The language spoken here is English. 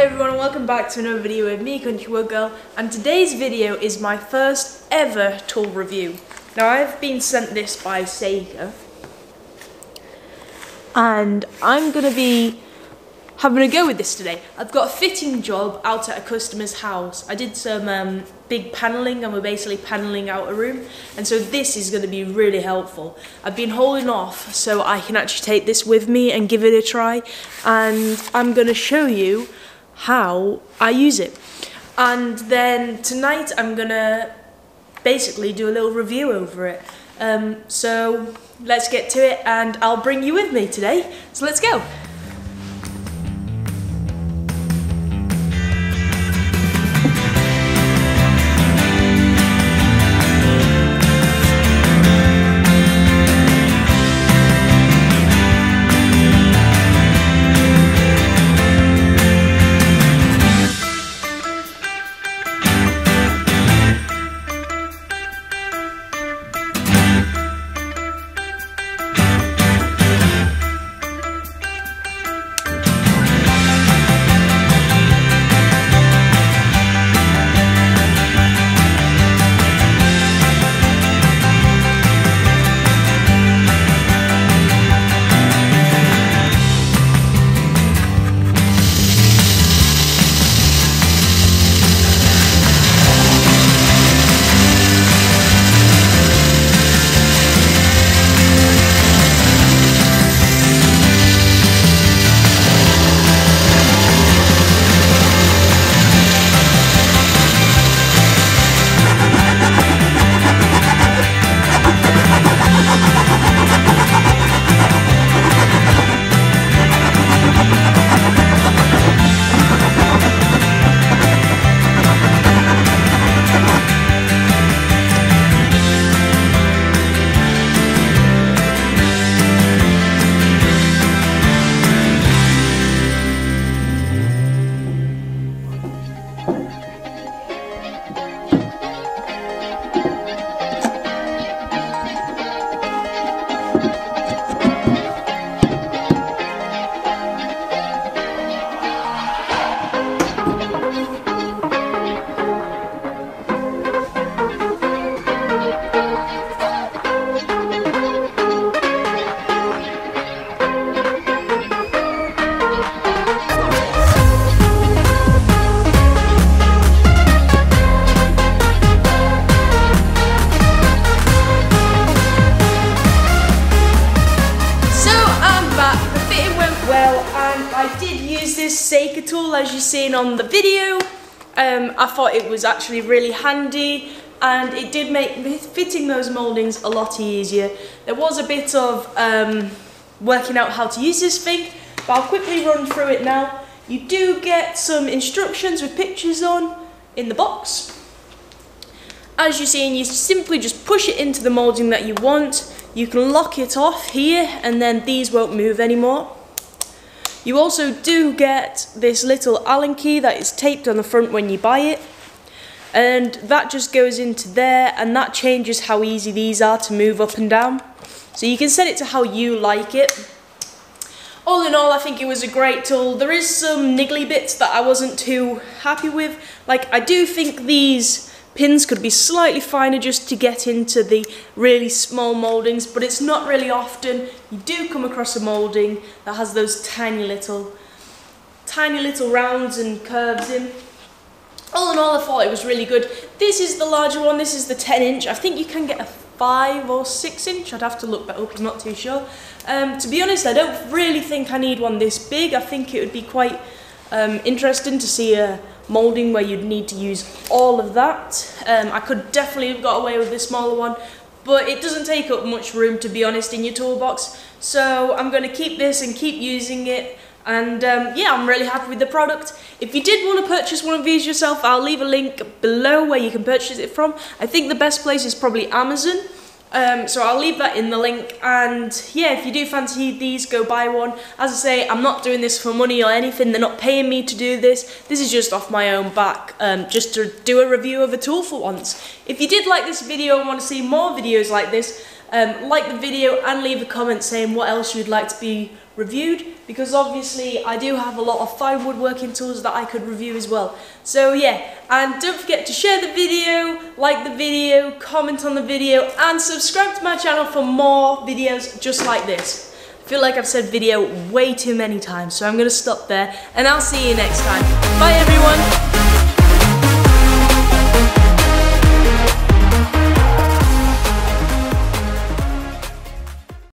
everyone and welcome back to another video with me, Country Wood Girl, and today's video is my first ever tool review. Now I've been sent this by Seika and I'm going to be having a go with this today. I've got a fitting job out at a customer's house. I did some big panelling and we're basically panelling out a room, and so this is going to be really helpful. I've been holding off so I can actually take this with me and give it a try, and I'm going to show you how I use it. And then tonight I'm going to basically do a little review over it. So let's get to it and I'll bring you with me today. So let's go. I did use this Seika tool as you've seen on the video. I thought it was actually really handy and it did make fitting those mouldings a lot easier. There was a bit of working out how to use this thing, but I'll quickly run through it now. You do get some instructions with pictures on in the box. As you're seeing, you simply just push it into the moulding that you want. You can lock it off here and then these won't move anymore. You also do get this little Allen key that is taped on the front when you buy it, and that just goes into there and that changes how easy these are to move up and down. So you can set it to how you like it. All in all, I think it was a great tool. There is some niggly bits that I wasn't too happy with. Like, I do think these pins could be slightly finer just to get into the really small mouldings, but it's not really often you do come across a moulding that has those tiny little rounds and curves in. All in all, I thought it was really good. This is the larger one, this is the 10-inch. I think you can get a 5 or 6-inch, I'd have to look that up, I'm not too sure. To be honest, I don't really think I need one this big. I think it would be quite interesting to see a moulding where you'd need to use all of that. I could definitely have got away with this smaller one, but it doesn't take up much room, to be honest, in your toolbox. So I'm going to keep this and keep using it, and yeah, I'm really happy with the product. If you did want to purchase one of these yourself, I'll leave a link below where you can purchase it from. I think the best place is probably Amazon. So I'll leave that in the link, and yeah, if you do fancy these, go buy one. As I say, I'm not doing this for money or anything, they're not paying me to do this. This is just off my own back, just to do a review of a tool for once. If you did like this video and want to see more videos like this, like the video and leave a comment saying what else you'd like to be reviewed, because obviously I do have a lot of fine woodworking tools that I could review as well. So yeah, and don't forget to share the video, like the video, comment on the video, and subscribe to my channel for more videos just like this. I feel like I've said video way too many times, so I'm going to stop there, and I'll see you next time. Bye everyone!